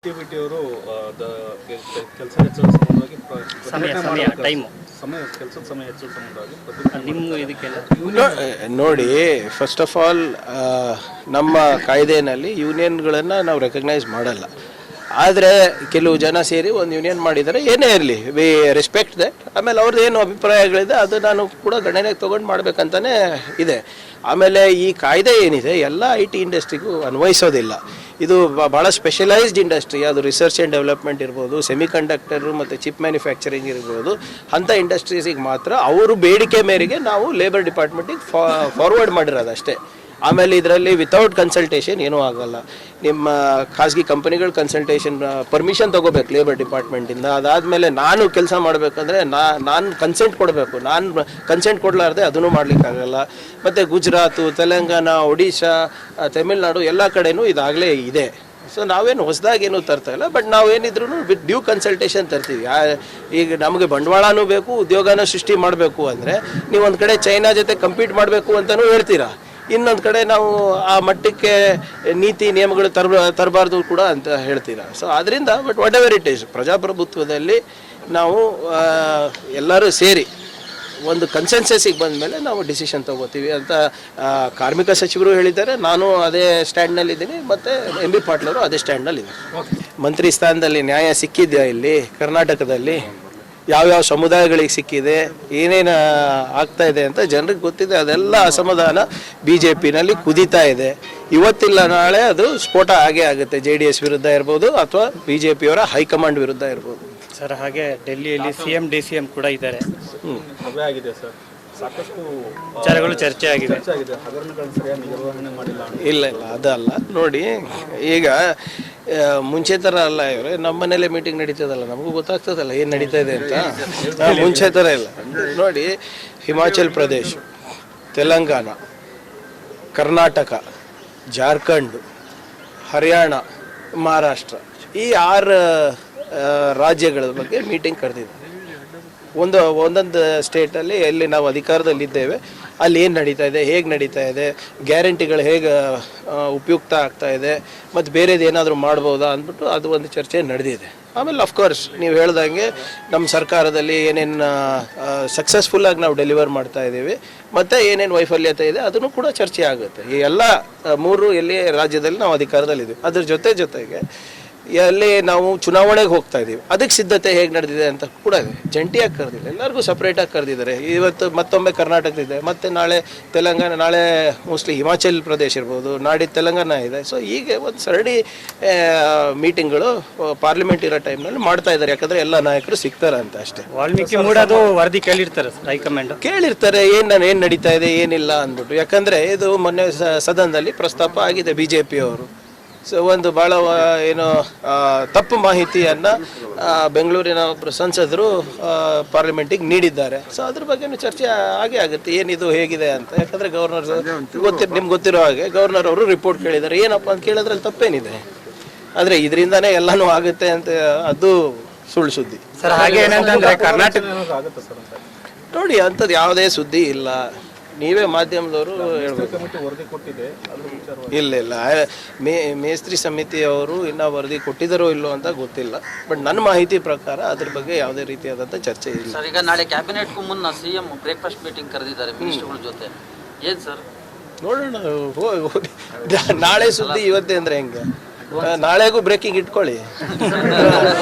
Activity ಅವರು ಕೆಲಸ ಹೆಚ್ಚಳ ಸಂಬಂಧವಾಗಿ ಕೆಲಸದ ಸಮಯ ಹೆಚ್ಚಳ ಸಂಬಂಧವಾಗಿ ನಿಮ್ಮ ಇದಕ್ಕೆಲ್ಲ ನೋಡಿ, ಫಸ್ಟ್ ಆಫ್ ಆಲ್ ನಮ್ಮ ಕಾಯ್ದೆಯಲ್ಲಿ ಯೂನಿಯನ್ಗಳನ್ನು ನಾವು ರೆಕಗ್ನೈಸ್ ಮಾಡಲ್ಲ. ಆದರೆ ಕೆಲವು ಜನ ಸೇರಿ ಒಂದು ಯೂನಿಯನ್ ಮಾಡಿದರೆ ಏನೇ ಇರಲಿ, ವಿ ರೆಸ್ಪೆಕ್ಟ್ ದಟ್. ಆಮೇಲೆ ಅವ್ರದ್ದು ಏನು ಅಭಿಪ್ರಾಯಗಳಿದೆ ಅದು ನಾನು ಕೂಡ ಗಣನೆಗೆ ತೊಗೊಂಡು ಮಾಡಬೇಕಂತಲೇ ಇದೆ. ಆಮೇಲೆ ಈ ಕಾಯ್ದೆ ಏನಿದೆ ಎಲ್ಲ IT ಇಂಡಸ್ಟ್ರಿಗೂ ಅನ್ವಯಿಸೋದಿಲ್ಲ. ಇದು ಭಾಳ ಸ್ಪೆಷಲೈಸ್ಡ್ ಇಂಡಸ್ಟ್ರಿ. ಅದು ರಿಸರ್ಚ್ ಆ್ಯಂಡ್ ಡೆವಲಪ್ಮೆಂಟ್ ಇರ್ಬೋದು, ಸೆಮಿ ಕಂಡಕ್ಟರು ಮತ್ತು ಚಿಪ್ ಮ್ಯಾನುಫ್ಯಾಕ್ಚರಿಂಗ್ ಇರ್ಬೋದು. ಅಂಥ ಇಂಡಸ್ಟ್ರೀಸಿಗೆ ಮಾತ್ರ ಅವರು ಬೇಡಿಕೆ ಮೇರೆಗೆ ನಾವು ಲೇಬರ್ ಡಿಪಾರ್ಟ್ಮೆಂಟಿಗೆ ಫಾರ್ವರ್ಡ್ ಮಾಡಿರೋದು ಅಷ್ಟೇ. ಆಮೇಲೆ ಇದರಲ್ಲಿ ವಿತೌಟ್ ಕನ್ಸಲ್ಟೇಷನ್ ಏನೂ ಆಗಲ್ಲ. ನಿಮ್ಮ ಖಾಸಗಿ ಕಂಪನಿಗಳ ಕನ್ಸಲ್ಟೇಷನ್ ಪರ್ಮಿಷನ್ ತೊಗೋಬೇಕು ಲೇಬರ್ ಡಿಪಾರ್ಟ್ಮೆಂಟಿಂದ. ಅದಾದಮೇಲೆ ನಾನು ಕೆಲಸ ಮಾಡಬೇಕಂದ್ರೆ ನಾನು ಕನ್ಸೆಂಟ್ ಕೊಡಬೇಕು. ನಾನು ಕನ್ಸೆಂಟ್ ಕೊಡಲಾರ್ದೆ ಅದನ್ನು ಮಾಡಲಿಕ್ಕಾಗಲ್ಲ. ಮತ್ತು ಗುಜರಾತು, ತೆಲಂಗಾಣ, ಒಡಿಶಾ, ತಮಿಳ್ನಾಡು ಎಲ್ಲ ಕಡೆನೂ ಇದಾಗಲೇ ಇದೆ. ಸೊ ನಾವೇನು ಹೊಸದಾಗೇನು ತರ್ತಾ ಇಲ್ಲ, ಬಟ್ ನಾವೇನಿದ್ರು ವಿತ್ ಡ್ಯೂ ಕನ್ಸಲ್ಟೇಷನ್ ತರ್ತೀವಿ. ಈಗ ನಮಗೆ ಬಂಡವಾಳನೂ ಬೇಕು, ಉದ್ಯೋಗನ ಸೃಷ್ಟಿ ಮಾಡಬೇಕು ಅಂದರೆ ನೀವು ಒಂದು ಕಡೆ ಚೈನಾ ಜೊತೆ ಕಂಪೀಟ್ ಮಾಡಬೇಕು ಅಂತಲೂ ಹೇಳ್ತೀರಾ, ಇನ್ನೊಂದು ಕಡೆ ನಾವು ಆ ಮಟ್ಟಕ್ಕೆ ನೀತಿ ನಿಯಮಗಳು ತರಬಾರ್ದು ಕೂಡ ಅಂತ ಹೇಳ್ತೀರಾ. ಸೊ ಅದರಿಂದ but what ever it is, ಪ್ರಜಾಪ್ರಭುತ್ವದಲ್ಲಿ ನಾವು ಎಲ್ಲರೂ ಸೇರಿ ಒಂದು ಕನ್ಸೆನ್ಸಸ್ಸಿಗೆ ಬಂದ ಮೇಲೆ ನಾವು ಡಿಸಿಷನ್ ತೊಗೋತೀವಿ ಅಂತ ಕಾರ್ಮಿಕ ಸಚಿವರು ಹೇಳಿದ್ದಾರೆ. ನಾನು ಅದೇ ಸ್ಟ್ಯಾಂಡ್ನಲ್ಲಿದ್ದೀನಿ, ಮತ್ತು MB ಪಾಟೀಲ್ ಅವರು ಅದೇ ಸ್ಟ್ಯಾಂಡ್ನಲ್ಲಿದ್ದಾರೆ. ಮಂತ್ರಿ ಸ್ಥಾನದಲ್ಲಿ ನ್ಯಾಯ ಸಿಕ್ಕಿದೆಯಾ ಇಲ್ಲಿ ಕರ್ನಾಟಕದಲ್ಲಿ? ಯಾವ್ಯಾವ ಸಮುದಾಯಗಳಿಗೆ ಸಿಕ್ಕಿದೆ, ಏನೇನು ಆಗ್ತಾ ಇದೆ ಅಂತ ಜನರಿಗೆ ಗೊತ್ತಿದೆ. ಅದೆಲ್ಲ ಅಸಮಾಧಾನ BJPನಲ್ಲಿ ಕುದೀತಾ ಇದೆ. ಇವತ್ತಿಲ್ಲ ನಾಳೆ ಅದು ಸ್ಫೋಟ ಆಗೇ ಆಗುತ್ತೆ. JDS ವಿರುದ್ಧ ಇರ್ಬೋದು ಅಥವಾ BJPಯವರ ಹೈಕಮಾಂಡ್ ವಿರುದ್ಧ ಇರ್ಬೋದು. ಸರ್, ಹಾಗೆ ಡೆಲ್ಲಿಯಲ್ಲಿ CM DCM ಕೂಡ ಇದ್ದಾರೆ. ಸಭೆ ಆಗಿದೆ ಸರ್, ಸಾಕಷ್ಟು ವಿಚಾರಗಳು ಚರ್ಚೆ ಆಗಿದೆ. ಹಗರಣಗಳನ್ನು ಸರಿಯಾಗಿ ನಿರ್ವಹಣೆ ಮಾಡಿಲ್ಲ. ಇಲ್ಲ ಅದಲ್ಲ ನೋಡಿ, ಈಗ ಮುಂಚೆ ಥರ ಅಲ್ಲ ಇವರೇ. ನಮ್ಮ ಮನೇಲೆ ಮೀಟಿಂಗ್ ನಡೀತದಲ್ಲ, ನಮಗೂ ಗೊತ್ತಾಗ್ತದಲ್ಲ ಏನು ನಡೀತಾ ಇದೆ ಅಂತ. ಮುಂಚೆ ಥರ ಇಲ್ಲ ನೋಡಿ. ಹಿಮಾಚಲ್ ಪ್ರದೇಶ್, ತೆಲಂಗಾಣ, ಕರ್ನಾಟಕ, ಜಾರ್ಖಂಡ್, ಹರಿಯಾಣ, ಮಹಾರಾಷ್ಟ್ರ, ಈ 6 ರಾಜ್ಯಗಳ ಬಗ್ಗೆ ಮೀಟಿಂಗ್ ಕರೆದಿದ್ದಾರೆ. ಒಂದೊಂದು ಸ್ಟೇಟಲ್ಲಿ ಎಲ್ಲಿ ನಾವು ಅಧಿಕಾರದಲ್ಲಿದ್ದೇವೆ ಅಲ್ಲಿ ಏನು ನಡೀತಾ ಇದೆ, ಹೇಗೆ ನಡೀತಾ ಇದೆ, ಗ್ಯಾರಂಟಿಗಳು ಹೇಗೆ ಉಪಯುಕ್ತ ಆಗ್ತಾ ಇದೆ, ಮತ್ತು ಬೇರೆದು ಏನಾದರೂ ಮಾಡ್ಬೋದಾ ಅಂದ್ಬಿಟ್ಟು ಅದು ಒಂದು ಚರ್ಚೆ ನಡೆದಿದೆ. ಆಮೇಲೆ ಅಫ್ಕೋರ್ಸ್ ನೀವು ಹೇಳ್ದಂಗೆ ನಮ್ಮ ಸರ್ಕಾರದಲ್ಲಿ ಏನೇನು ಸಕ್ಸಸ್ಫುಲ್ಲಾಗಿ ನಾವು ಡೆಲಿವರ್ ಮಾಡ್ತಾ ಇದ್ದೀವಿ ಮತ್ತು ಏನೇನು ವೈಫಲ್ಯತೆ ಇದೆ ಅದನ್ನು ಕೂಡ ಚರ್ಚೆ ಆಗುತ್ತೆ. ಈ ಎಲ್ಲ 3 ಎಲ್ಲಿ ರಾಜ್ಯದಲ್ಲಿ ನಾವು ಅಧಿಕಾರದಲ್ಲಿದ್ದೀವಿ. ಅದ್ರ ಜೊತೆಗೆ ಎಲ್ಲಿ ನಾವು ಚುನಾವಣೆಗೆ ಹೋಗ್ತಾ ಇದ್ದೀವಿ ಅದಕ್ಕೆ ಸಿದ್ಧತೆ ಹೇಗೆ ನಡೆದಿದೆ ಅಂತ ಕೂಡ ಇದೆ. ಜಂಟಿಯಾಗಿ ಕರೆದಿಲ್ಲ, ಎಲ್ಲರಿಗೂ ಸಪ್ರೇಟಾಗಿ ಕರೆದಿದ್ದಾರೆ. ಇವತ್ತು ಮತ್ತೊಮ್ಮೆ ಕರ್ನಾಟಕದಿದೆ, ಮತ್ತು ನಾಳೆ ತೆಲಂಗಾಣ, ನಾಳೆ ಮೋಸ್ಟ್ಲಿ ಹಿಮಾಚಲ್ ಪ್ರದೇಶ ಇರ್ಬೋದು, ನಾಡಿದ್ದು ತೆಲಂಗಾಣ ಇದೆ. ಸೊ ಹೀಗೆ ಒಂದು ಸರಣಿ ಮೀಟಿಂಗ್ಗಳು ಪಾರ್ಲಿಮೆಂಟ್ ಇರೋ ಟೈಮ್ನಲ್ಲಿ ಮಾಡ್ತಾ ಇದ್ದಾರೆ. ಯಾಕಂದರೆ ಎಲ್ಲ ನಾಯಕರು ಸಿಗ್ತಾರೆ ಅಂತ ಅಷ್ಟೇ. ವಾಲ್ಮೀಕಿ ಮೂಡೋದು ವರದಿ ಕೇಳಿರ್ತಾರೆ ಹೈಕಮಾಂಡ್, ಕೇಳಿರ್ತಾರೆ ಏನು ನಡೀತಾ ಇದೆ ಏನಿಲ್ಲ ಅಂದ್ಬಿಟ್ಟು. ಯಾಕಂದರೆ ಇದು ಮೊನ್ನೆ ಸದನದಲ್ಲಿ ಪ್ರಸ್ತಾಪ ಆಗಿದೆ BJPಯವರು. ಸೊ ಒಂದು ಭಾಳ ಏನು ತಪ್ಪು ಮಾಹಿತಿಯನ್ನು ಬೆಂಗಳೂರಿನ ಒಬ್ಬರು ಸಂಸದರು ಪಾರ್ಲಿಮೆಂಟಿಗೆ ನೀಡಿದ್ದಾರೆ. ಸೊ ಅದ್ರ ಬಗ್ಗೆನೂ ಚರ್ಚೆ ಆಗೇ ಆಗುತ್ತೆ, ಏನಿದು ಹೇಗಿದೆ ಅಂತ. ಯಾಕಂದರೆ ಗವರ್ನರ್ ನಿಮ್ಗೆ ಗೊತ್ತಿರೋ ಹಾಗೆ ಗವರ್ನರ್ ಅವರು ರಿಪೋರ್ಟ್ ಕೇಳಿದ್ದಾರೆ. ಏನಪ್ಪ ಅಂತ ಕೇಳಿದ್ರಲ್ಲಿ ತಪ್ಪೇನಿದೆ, ಆದರೆ ಇದರಿಂದನೇ ಎಲ್ಲನೂ ಆಗುತ್ತೆ ಅಂತ ಅದು ಸುಳ್ಳು ಸುದ್ದಿ. ಸರ್, ಹಾಗೆ ಏನಂತಂದ್ರೆ ಕರ್ನಾಟಕ ಆಗುತ್ತೆ ಸರ್ ಅಂತ ನೋಡಿ, ಅಂಥದ್ದು ಯಾವುದೇ ಸುದ್ದಿ ಇಲ್ಲ. ನೀವೇ ಮಾಧ್ಯಮದವರು ಹೇಳ್ಬೇಕು. ವರದಿ ಕೊಟ್ಟಿದೆ, ಇಲ್ಲ ಮೇಸ್ತ್ರಿ ಸಮಿತಿಯವರು ಇನ್ನೂ ವರದಿ ಕೊಟ್ಟಿದ್ದಾರೋ ಇಲ್ಲೋ ಅಂತ ಗೊತ್ತಿಲ್ಲ. ಬಟ್ ನನ್ನ ಮಾಹಿತಿ ಪ್ರಕಾರ ಅದ್ರ ಬಗ್ಗೆ ಯಾವುದೇ ರೀತಿಯಾದಂಥ ಚರ್ಚೆ ಇಲ್ಲ. ಸರ್, ಈಗ ನಾಳೆ ಕ್ಯಾಬಿನೆಟ್ಗೂ ಮುನ್ನ CM ಬ್ರೇಕ್ಫಾಸ್ಟ್ ಮೀಟಿಂಗ್ ಕರೆದಿದ್ದಾರೆ ಮಿನಿಸ್ಟರ್ಗಳ ಜೊತೆ. ಏನು ಸರ್, ನೋಡೋಣ, ನಾಳೆ ಸುದ್ದಿ ಇವತ್ತೇ ಅಂದರೆ ಹೆಂಗೆ? ನಾಳೆಗೂ ಬ್ರೇಕಿಂಗ್ ಇಟ್ಕೊಳ್ಳಿ.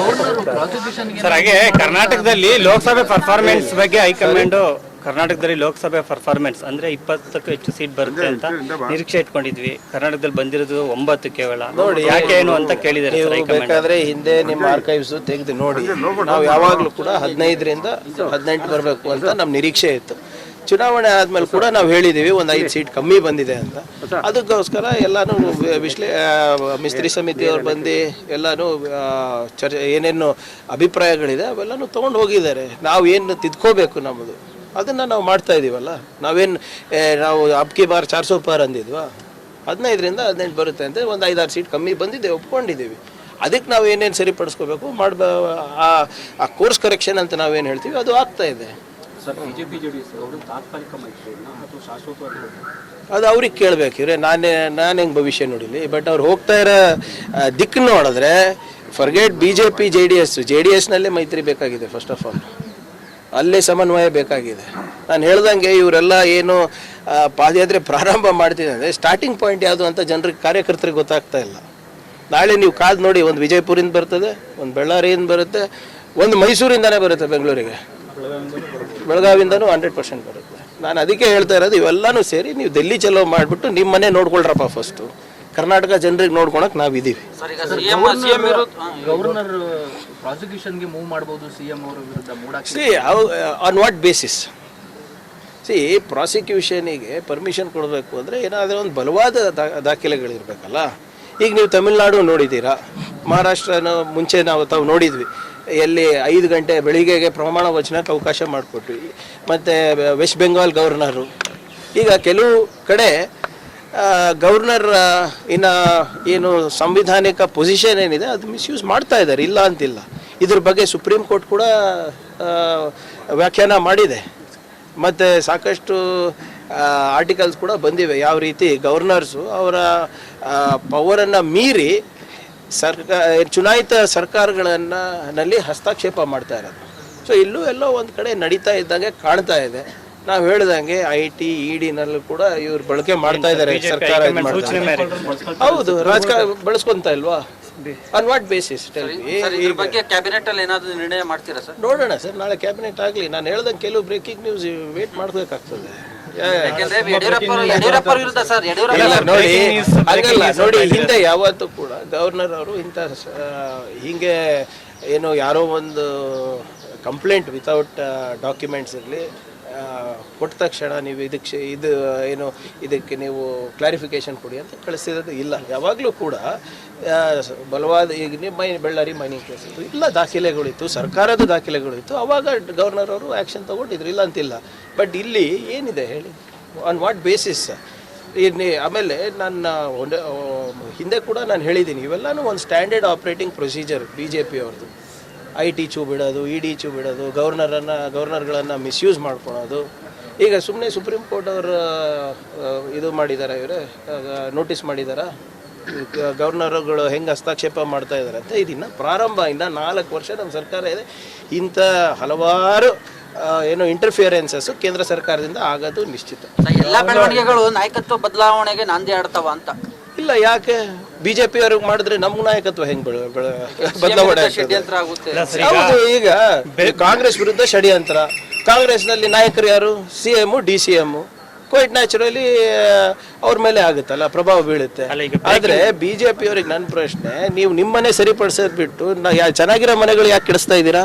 ಸರ್, ಹಾಗೆ ಕರ್ನಾಟಕದಲ್ಲಿ ಲೋಕಸಭೆ ಪರ್ಫಾರ್ಮೆನ್ಸ್ ಬಗ್ಗೆ ಹೈಕಮಾಂಡ್ ಕರ್ನಾಟಕದಲ್ಲಿ ಲೋಕಸಭೆ ಪರ್ಫಾರ್ಮೆನ್ಸ್ ಅಂದರೆ 20ಕ್ಕೂ ಹೆಚ್ಚು ಸೀಟ್ ಬರುತ್ತೆ ಅಂತ ನಿರೀಕ್ಷೆ ಇಟ್ಕೊಂಡಿದ್ವಿ. ಕರ್ನಾಟಕದಲ್ಲಿ ಬಂದಿರೋದು 9 ಕೇವಲ. ನೋಡಿ ಯಾಕೆ ಏನು ಅಂತ ಕೇಳಿದ್ದಾರೆ. ಬೇಕಾದ್ರೆ ಹಿಂದೆ ನಿಮ್ಮ ಆರ್ಕೈವ್ಸ್ ತೆಗೆದು ನೋಡಿ. ನಾವು ಯಾವಾಗಲೂ ಕೂಡ 15ರಿಂದ 18 ಬರಬೇಕು ಅಂತ ನಮ್ಮ ನಿರೀಕ್ಷೆ ಇತ್ತು. ಚುನಾವಣೆ ಆದ್ಮೇಲೆ ಕೂಡ ನಾವು ಹೇಳಿದ್ದೀವಿ ಒಂದು 5 ಸೀಟ್ ಕಮ್ಮಿ ಬಂದಿದೆ ಅಂತ. ಅದಕ್ಕೋಸ್ಕರ ಎಲ್ಲಾನು ಮಿಸ್ತ್ರಿ ಸಮಿತಿಯವ್ರು ಬಂದು ಎಲ್ಲಾನು ಚರ್ಚೆ ಏನೇನು ಅಭಿಪ್ರಾಯಗಳಿದೆ ಅವೆಲ್ಲನೂ ತೊಗೊಂಡು ಹೋಗಿದ್ದಾರೆ. ನಾವು ಏನು ತಿದ್ಕೋಬೇಕು ನಮ್ಮದು ಅದನ್ನು ನಾವು ಮಾಡ್ತಾ ಇದ್ದೀವಲ್ಲ. ನಾವು ಅಬ್ಕಿ ಬಾರ್ 400 ಪಾರ್ ಅಂದಿದ್ವಾ, 15ರಿಂದ 18 ಬರುತ್ತೆ ಅಂತ ಒಂದು 5-6 ಸೀಟ್ ಕಮ್ಮಿ ಬಂದಿದೆ, ಒಪ್ಕೊಂಡಿದ್ದೀವಿ. ಅದಕ್ಕೆ ನಾವು ಏನೇನು ಸರಿಪಡಿಸ್ಕೋಬೇಕು ಆ ಕೋರ್ಸ್ ಕರೆಕ್ಷನ್ ಅಂತ ನಾವೇನು ಹೇಳ್ತೀವಿ ಅದು ಆಗ್ತಾ ಇದೆ. ಸರ್, BJP JDS ಅವರು ತಾತ್ಕಾಲಿಕ ಮೈತ್ರಿಯನ್ನು ಅಥವಾ ಶಾಶ್ವತವಾಗಿ ಅದು ಅವ್ರಿಗೆ ಕೇಳಬೇಕಿದ್ರೆ ನಾನು ಹೆಂಗೆ ಭವಿಷ್ಯ ನೋಡಿಲಿ. ಬಟ್ ಅವ್ರು ಹೋಗ್ತಾ ಇರೋ ದಿಕ್ಕು ನೋಡಿದ್ರೆ ಫರ್ಗೆಟ್ BJP JDS ನಲ್ಲೇ ಮೈತ್ರಿ ಬೇಕಾಗಿದೆ. ಫಸ್ಟ್ ಆಫ್ ಆಲ್ ಅಲ್ಲೇ ಸಮನ್ವಯ ಬೇಕಾಗಿದೆ. ನಾನು ಹೇಳ್ದಂಗೆ ಇವರೆಲ್ಲ ಏನು ಪಾದಯಾತ್ರೆ ಪ್ರಾರಂಭ ಮಾಡ್ತಿದ್ದಾರೆ, ಸ್ಟಾರ್ಟಿಂಗ್ ಪಾಯಿಂಟ್ ಯಾವುದು ಅಂತ ಜನರಿಗೆ ಕಾರ್ಯಕರ್ತರಿಗೆ ಗೊತ್ತಾಗ್ತಾ ಇಲ್ಲ. ನಾಳೆ ನೀವು ಕಾದು ನೋಡಿ, ಒಂದು ವಿಜಯಪುರಿಂದ ಬರ್ತದೆ, ಒಂದು ಬಳ್ಳಾರಿಯಿಂದ ಬರುತ್ತೆ, ಒಂದು ಮೈಸೂರಿಂದನೇ ಬರುತ್ತೆ ಬೆಂಗಳೂರಿಗೆ, ಬೆಳಗಾವಿಂದನೂ 100% ಬರುತ್ತೆ. ನಾನು ಅದಕ್ಕೆ ಹೇಳ್ತಾ ಇರೋದು, ಇವೆಲ್ಲನೂ ಸೇರಿ ನೀವು ಡೆಲ್ಲಿ ಚಲೋ ಮಾಡಿಬಿಟ್ಟು ನಿಮ್ಮ ಮನೆ ನೋಡ್ಕೊಳ್ರಪ್ಪ. ಫಸ್ಟು ಕರ್ನಾಟಕ ಜನರಿಗೆ ನೋಡ್ಕೊಳಕ್ಕೆ ನಾವಿದ್ದೀವಿ. ಸರ್ ಈಗ ಸಿಎಂ ಗವರ್ನರ್ ಪ್ರಾಸಿಕ್ಯೂಷನ್ಗೆ ಮೂವ್ ಮಾಡ್ಬೋದು ಸಿಎಂ ಅವರ ವಿರುದ್ಧ ಮೂಡಾಕಿ. See on what basis? See ಪ್ರಾಸಿಕ್ಯೂಷನಿಗೆ ಪರ್ಮಿಷನ್ ಕೊಡಬೇಕು ಅಂದರೆ ಏನಾದರೂ ಒಂದು ಬಲವಾದ ದಾಖಲೆಗಳಿರಬೇಕಲ್ಲ. ಈಗ ನೀವು ತಮಿಳ್ನಾಡು ನೋಡಿದ್ದೀರಾ, ಮಹಾರಾಷ್ಟ್ರನ ಮುಂಚೆ ತಾವು ನೋಡಿದ್ವಿ, ಎಲ್ಲಿ 5 ಗಂಟೆ ಬೆಳಿಗ್ಗೆಗೆ ಪ್ರಮಾಣ ವಚನಕ್ಕೆ ಅವಕಾಶ ಮಾಡಿಕೊಟ್ವಿ. ಮತ್ತು ವೆಸ್ಟ್ ಬೆಂಗಾಲ್ ಗವರ್ನರು, ಈಗ ಕೆಲವು ಕಡೆ ಗವರ್ನರ್ ಏನು ಸಂವಿಧಾನಿಕ ಪೊಸಿಷನ್ ಏನಿದೆ ಅದು ಮಿಸ್ಯೂಸ್ ಮಾಡ್ತಾ ಇದ್ದಾರೆ, ಇಲ್ಲ ಅಂತಿಲ್ಲ. ಇದ್ರ ಬಗ್ಗೆ ಸುಪ್ರೀಂ ಕೋರ್ಟ್ ಕೂಡ ವ್ಯಾಖ್ಯಾನ ಮಾಡಿದೆ. ಮತ್ತು ಸಾಕಷ್ಟು ಆರ್ಟಿಕಲ್ಸ್ ಕೂಡ ಬಂದಿವೆ, ಯಾವ ರೀತಿ ಗವರ್ನರ್ಸು ಅವರ ಪವರನ್ನು ಮೀರಿ ಚುನಾಯಿತ ಸರ್ಕಾರಗಳಲ್ಲಿ ಹಸ್ತಕ್ಷೇಪ ಮಾಡ್ತಾ ಇರೋದು. ಸೊ ಇಲ್ಲೂ ಎಲ್ಲೋ ಒಂದು ಕಡೆ ನಡೀತಾ ಇದ್ದಂಗೆ ಕಾಣ್ತಾ ಇದೆ. ನಾವು ಹೇಳ್ದಂಗೆ IT EDನಲ್ಲೂ ಕೂಡ ಇವ್ರು ಬಳಕೆ ಮಾಡ್ತಾ ಇದ್ದಾರೆ, ಸರ್ಕಾರ ಹೌದು ರಾಜಕಾರಣ ಬಳಸ್ಕೊಂತ ಇಲ್ವಾ? On what basis? ಇದ್ರ ಬಗ್ಗೆ ಕ್ಯಾಬಿನೆಟ್ ಅಲ್ಲಿ ಏನಾದ್ರು ನಿರ್ಣಯ ಮಾಡ್ತೀರಾ ಸರ್? ನೋಡೋಣ ಸರ್, ನಾಳೆ ಕ್ಯಾಬಿನೆಟ್ ಆಗಲಿ. ನಾನು ಹೇಳ್ದಂಗೆ ಕೆಲವು ಬ್ರೇಕಿಂಗ್ ನ್ಯೂಸ್ ವೇಟ್ ಮಾಡಬೇಕಾಗ್ತದೆ. ಯಡಿಯೂರಪ್ಪ ವಿರುದ್ಧ ಸರ್, ನೋಡಿ ಹಾಗಲ್ಲ, ನೋಡಿ ಹಿಂದೆ ಯಾವತ್ತೂ ಕೂಡ ಗವರ್ನರ್ ಅವರು ಇಂಥ ಹಿಂಗೆ ಏನು ಯಾರೋ ಒಂದು ಕಂಪ್ಲೇಂಟ್ ವಿತೌಟ್ ಡಾಕ್ಯುಮೆಂಟ್ಸ್ ಇರಲಿ ಕೊಟ್ಟ ತಕ್ಷಣ ನೀವು ಇದಕ್ಕೆ ನೀವು ಕ್ಲಾರಿಫಿಕೇಶನ್ ಕೊಡಿ ಅಂತ ಕಳಿಸಿರೋದು ಇಲ್ಲ. ಯಾವಾಗಲೂ ಕೂಡ ಬಲವಾದ ಈಗ ಬಳ್ಳಾರಿ ಮೈನಿಂಗ್ ಕೇಸ್ ಇತ್ತು, ಇಲ್ಲ ದಾಖಲೆಗಳಿತ್ತು, ಸರ್ಕಾರದ ದಾಖಲೆಗಳಿತ್ತು, ಅವಾಗ ಗವರ್ನರ್ ಅವರು ಆ್ಯಕ್ಷನ್ ತೊಗೊಂಡಿದ್ರು, ಇಲ್ಲ ಅಂತಿಲ್ಲ. ಬಟ್ ಇಲ್ಲಿ ಏನಿದೆ ಹೇಳಿ, ಆನ್ ವಾಟ್ ಬೇಸಿಸ್? ಆಮೇಲೆ ನನ್ನ ಹಿಂದೆ ಕೂಡ ನಾನು ಹೇಳಿದ್ದೀನಿ, ಇವೆಲ್ಲನೂ ಒಂದು ಸ್ಟ್ಯಾಂಡರ್ಡ್ ಆಪ್ರೇಟಿಂಗ್ ಪ್ರೊಸೀಜರ್ BJP ಅವ್ರದ್ದು. IT ಚೂ ಬಿಡೋದು, ED ಚೂ ಬಿಡೋದು, ಗವರ್ನರ್ಗಳನ್ನು ಮಿಸ್ಯೂಸ್ ಮಾಡ್ಕೊಳೋದು. ಈಗ ಸುಮ್ಮನೆ ಸುಪ್ರೀಂ ಕೋರ್ಟ್ ಅವರು ಇದು ಮಾಡಿದ್ದಾರೆ, ಇವರೇ ನೋಟಿಸ್ ಮಾಡಿದಾರ ಗವರ್ನರ್ಗಳು ಹೆಂಗೆ ಹಸ್ತಕ್ಷೇಪ ಮಾಡ್ತಾ ಇದ್ದಾರೆ ಅಂತ. ಇದನ್ನು ಪ್ರಾರಂಭ, ಇನ್ನು 4 ವರ್ಷ ನಮ್ಮ ಸರ್ಕಾರ ಇದೆ. ಇಂಥ ಹಲವಾರು ಇಂಟರ್ಫಿಯರೆನ್ಸಸ್ ಕೇಂದ್ರ ಸರ್ಕಾರದಿಂದ ಆಗೋದು ನಿಶ್ಚಿತ. ಎಲ್ಲ ಬೆಳವಣಿಗೆಗಳು ನಾಯಕತ್ವ ಬದಲಾವಣೆಗೆ ನಾಂದಿ ಆಡ್ತಾವ ಅಂತ ಇಲ್ಲ. ಯಾಕೆ BJP ಅವ್ರಿಗೆ ಮಾಡಿದ್ರೆ ನಮ್ಮ ನಾಯಕತ್ವ ಹೆಂಗ್ ಬದಲಾವಣೆ ಆಗುತ್ತೆ? ಹೌದು, ಈಗ ಕಾಂಗ್ರೆಸ್ ವಿರುದ್ಧ ಷಡ್ಯಂತ್ರ. ಕಾಂಗ್ರೆಸ್ನಲ್ಲಿ ನಾಯಕರು ಯಾರು? CM DCM. ಕ್ವೈಟ್ ನ್ಯಾಚುರಲಿ ಅವ್ರ ಮೇಲೆ ಆಗುತ್ತಲ್ಲ, ಪ್ರಭಾವ ಬೀಳುತ್ತೆ. ಆದ್ರೆ BJP ಅವ್ರಿಗೆ ನನ್ನ ಪ್ರಶ್ನೆ, ನೀವು ನಿಮ್ಮನೆ ಸರಿಪಡಿಸೋದ್ ಬಿಟ್ಟು ಚೆನ್ನಾಗಿರೋ ಮನೆಗಳು ಯಾಕೆ ಕೆಡಿಸ್ತಾ ಇದ್ದೀರಾ?